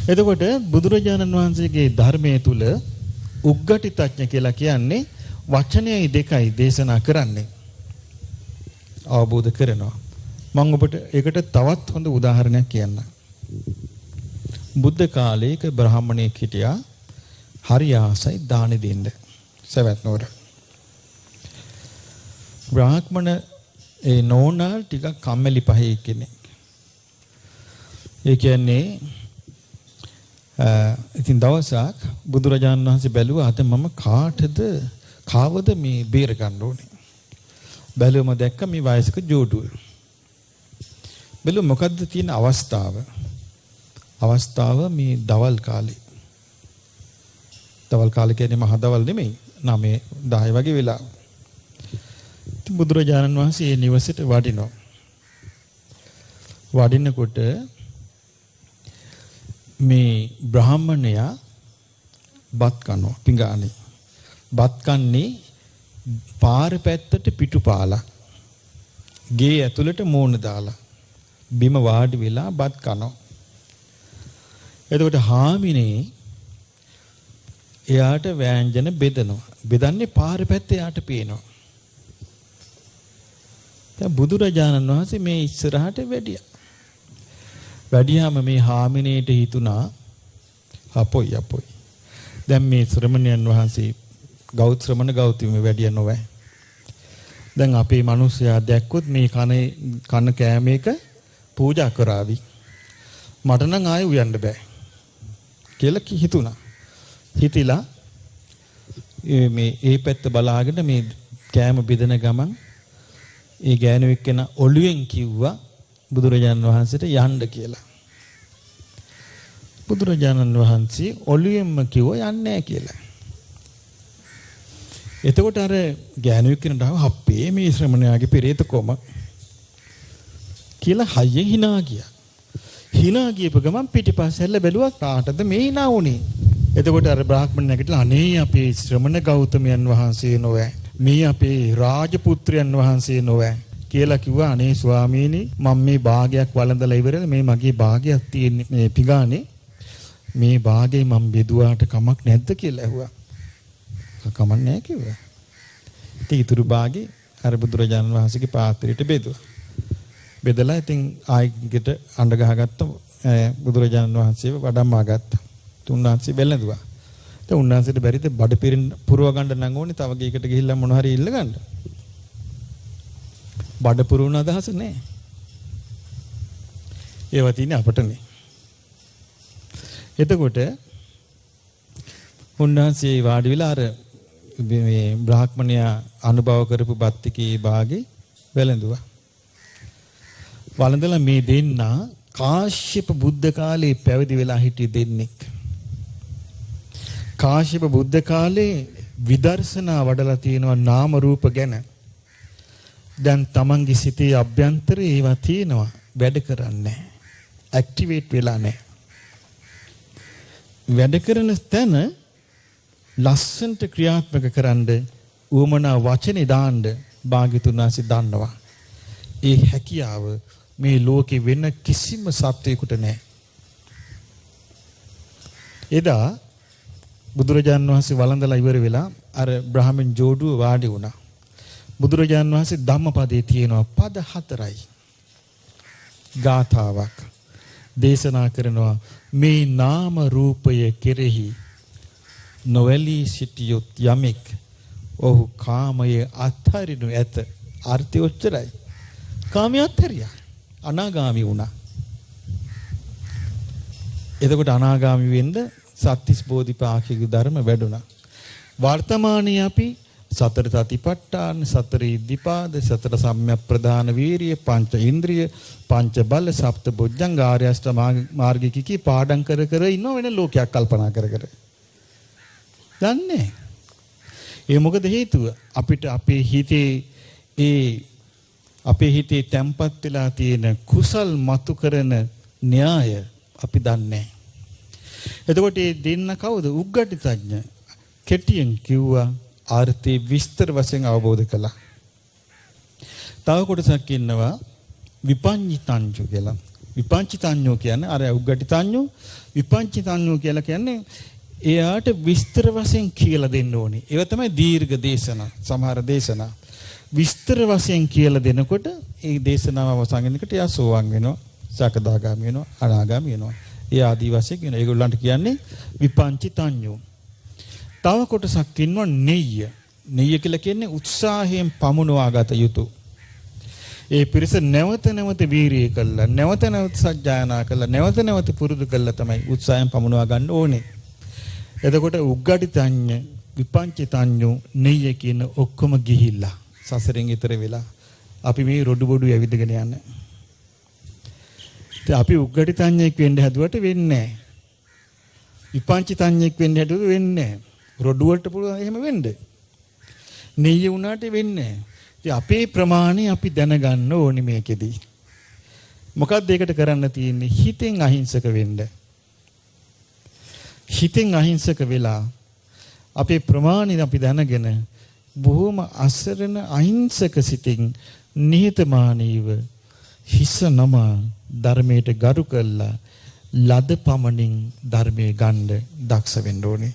එතකොට බුදුරජාණන් වහන්සේගේ ධර්මයේ තුල උග්ගටිතඥ කියලා කියන්නේ වචනයයි දෙකයි දේශනා කරන්නේ. අවබෝධ කරනවා. මම ඔබට ඒකට තවත් හොඳ උදාහරණයක් කියන්නම්. බුද්ධ කාලයක බ්‍රාහමණයෙක් හිටියා. හරි ආසයි දාන දෙන්න. සවැත් නුවර. බ්‍රාහ්මණ ඒ නෝනා ටිකක් කම්මැලි පහේ කෙනෙක්. ඒ කියන්නේ ඉතින් දවසක් බුදුරජාණන් වහන්සේ බැලුවා අද මම කාවද මේ බේර ගන්න ඕනේ. බැලුවම දැක්ක මේ වයසක ජෝඩුව. බැලුව මොකද්ද තියෙන අවස්ථාව? අවස්ථාව මේ දවල් කාලේ. දවල් කාලේ කියන්නේ මහ දවල් නෙමෙයි. 9 10 වගේ වෙලාව. ඉතින් බුදුරජාණන් වහන්සේ මේ නිවසේට වඩිනවා. වඩිනකොට මේ බ්‍රාහමණයා බත් කනවා පිඟානේ. බත් කන්නේ පාර පැත්තට පිටුපාලා. ගේ ඇතුළට මෝන දාලා. බිම වාඩි වෙලා බත් කනවා. එතකොට හාමිනේ එයාට ව්‍යංජන බෙදනවා. බෙදන්නේ පාර පැත්තේ එයාට පේනවා. දැන් බුදුරජාණන් වහන්සේ මේ ඉස්සරහට වැඩියා. වැඩියාම මේ හාමිනේට හිතුණා අපොයි. දැන් මේ ශ්‍රමණයන් වහන්සේ ශ්‍රමණ ගෞතම වැඩිය නොවේ. දැන් අපේ මිනිස්සයා දැක්කොත් මේ කන කෑමේක පූජා කරાવી. මට නම් ආයෙ උයන්න බෑ කියලා හිතුණා. හිතිලා මේ පැත්ත බලාගෙන මේ කෑම බෙදෙන ගමන් ඒ ගෑනු එක්කෙන ඔළුවෙන් කිව්වා බුදුරජාණන් වහන්සේට යන්න කියලා. බුදුරජාණන් වහන්සේ ඔළුවෙන්ම කිව්වා යන්නේ නැහැ කියලා. එතකොට අර ගෑනු එක්කෙනට අපේ මේ ශ්‍රමණයාගේ පෙරේත කොම කියලා හයියෙන් hina ගියා. hina ගියපු ගමන් පිටිපස්සෙල්ල බැලුවා කාටද මේ hina වුනේ. එතකොට අර බ්‍රාහ්මණ නැගිටලා අනේ අපේ ශ්‍රමණ ගෞතමයන් වහන්සේ නොවේ. මේ අපේ රාජපුත්‍රයන් වහන්සේ නොවේ කියලා කිව්වා. අනේ ස්වාමීනි මම මේ භාගයක් වළඳලා ඉවරලා මේ මගේ භාගයක් තියෙන්නේ මේ පිඟානේ. මේ භාගේ මම බෙදුවාට කමක් නැද්ද කියලා ඇහුවා. කමක් නැහැ කිව්වා. ඉතින් ඊතුරු භාගේ අර බුදුරජාණන් වහන්සේගේ පාත්‍රයට බෙදුවා. බෙදලා ඉතින් ආයෙකට අඬ ගහගත්ත බුදුරජාණන් වහන්සේව වඩම්මා ගත්තා. තුන්වහන්සේ බැලඳුවා. දැන් උන්වහන්සේට බැරිද බඩ පුරව ගන්න නම් ඕනේ තව ගේකට ගිහිල්ලා මොන හරි ඉල්ල ගන්න. බඩ පුරවන අදහස නැහැ. ඒවා තියෙන්නේ අපටනේ. එතකොට උන්වහන්සේ වාඩි වෙලා අර මේ බ්‍රාහ්මණයා අනුභව කරපු බත්තිකේ භාගේ වැළඳුවා. වළඳලා මේ දෙන්නා කාශ්‍යප බුද්ධ කාලේ පැවිදි වෙලා හිටිය දෙන්නෙක්. කාශ්‍යප බුද්ධ කාලේ විදර්ශනා වඩලා තියෙනවා නාම රූප ගැන. දැන් තමන්ගේ සිතේ අභ්‍යන්තරේ ඒවා තියෙනවා වැඩ කරන්නේ ඇක්ටිවේට් වෙලා නැහැ. වැඩ කරන තැන ලස්සන්ට ක්‍රියාත්මක කරන්න උවමනා වචනේ දාන්න භාග්‍යතුන් වහන්සේ දන්නවා. ඒ හැකියාව මේ ලෝකේ වෙන කිසිම සත්වයකට නැහැ. එදා බුදුරජාණන් වහන්සේ වළඳලා ඉවර වෙලා අර බ්‍රාහ්මණ ජෝඩුව වාඩි වුණා. බුදුරජාණන් වහන්සේ ධම්මපදයේ තියෙනවා පද 4යි. ගාථාවක් දේශනා කරනවා මේ නාම රූපය කෙරෙහි නොවැළී සිටියොත් යමෙක් ඔහු කාමයේ අත්හරිනු ඇත. අර්ථය ඔච්චරයි. කාමයේ අත්හැරියා. අනාගාමී වුණා. එතකොට අනාගාමී වෙන්න සත්‍තිස් බෝධිපාක්ෂික ධර්ම වැඩුණා. වර්තමානයේ අපි සතර සතිපට්ඨාන, සතර ඉද්ධිපාද, සතර සම්‍යක් ප්‍රදාන වීරිය, පංච ඉන්ද්‍රිය, පංච බල, සප්ත බොජ්ජංග ආර්ය අෂ්ට මාර්ගිකී පාඩම් කර කර ඉන්න වෙන ලෝකයක් කල්පනා කර කර. දන්නේ. ඒ මොකද හේතුව? අපිට අපේ හිතේ තැම්පත් වෙලා තියෙන කුසල් මතු කරන න්‍යාය අපි දන්නේ. එතකොට මේ දෙන්න කවුද? උග්ගටිතඥ. කෙටියෙන් කිව්වා ආර්ථේ විස්තර වශයෙන් අවබෝධ කළා. තව කොටසක් ඉන්නවා විපඤ්ඤිතංජු කියලා. විපංචිතඤ්ඤෝ කියන්නේ අර උග්ගටිතඤ්ඤෝ විපංචිතඤ්ඤෝ කියලා කියන්නේ එයාට විස්තර වශයෙන් කියලා දෙන්න ඕනේ. ඒව තමයි දීර්ඝ දේශනා. සමහර දේශනා විස්තර වශයෙන් කියලා දෙනකොට ඒ දේශනාව අවසන් වෙනකොට එයා සෝවාන් වෙනවා, සකදාගාමී වෙනවා, අනාගාමී වෙනවා. ඒ ආදි වශයෙන් කියන ඒගොල්ලන්ට කියන්නේ විපංචිතඤ්ඤෝ. තව කොටසක් ඉන්නවා නෙය්‍ය. නෙය්‍ය කියලා කියන්නේ උත්සාහයෙන් පමුණවා ගත යුතු. ඒ පිරිස නැවත නැවත වීරිය කළා, නැවත නැවත සජ්ජායනා කළා, නැවත නැවත පුරුදු කළා තමයි උත්සාහයෙන් පමුණවා ගන්න ඕනේ. එතකොට උග්ගටිතඤ්ඤ, විපංචිතඤ්ඤෝ, නෙය්‍ය කියන ඔක්කොම ගිහිල්ලා සසරෙන් ඈතර වෙලා අපි මේ රොඩු බොඩු ඇවිදගෙන යන්නේ. ඉතින් අපි උග්ගටිතඤ්ඤෙක් වෙන්න හැදුවට වෙන්නේ නැහැ. විපංචිතඤ්ඤෙක් වෙන්න හැදුවට වෙන්නේ නැහැ. රොඩු වලට පුළුවන් එහෙම වෙන්න. නෙయ్య වුණාට වෙන්නේ නැහැ. ඉතින් අපේ ප්‍රමාණය අපි දැනගන්න ඕනේ මේකෙදි. මොකක්ද ඒකට කරන්න තියෙන්නේ? හිතෙන් අහිංසක වෙන්න. හිතෙන් අහිංසක වෙලා අපේ ප්‍රමාණය අපි දැනගෙන බොහොම අසරණ අහිංසක සිතින් නිහතමානීව හිස නම ධර්මයට ගරු කළා ලද පමණින් ධර්මයේ ගන්න දක්ෂ වෙන්න ඕනේ.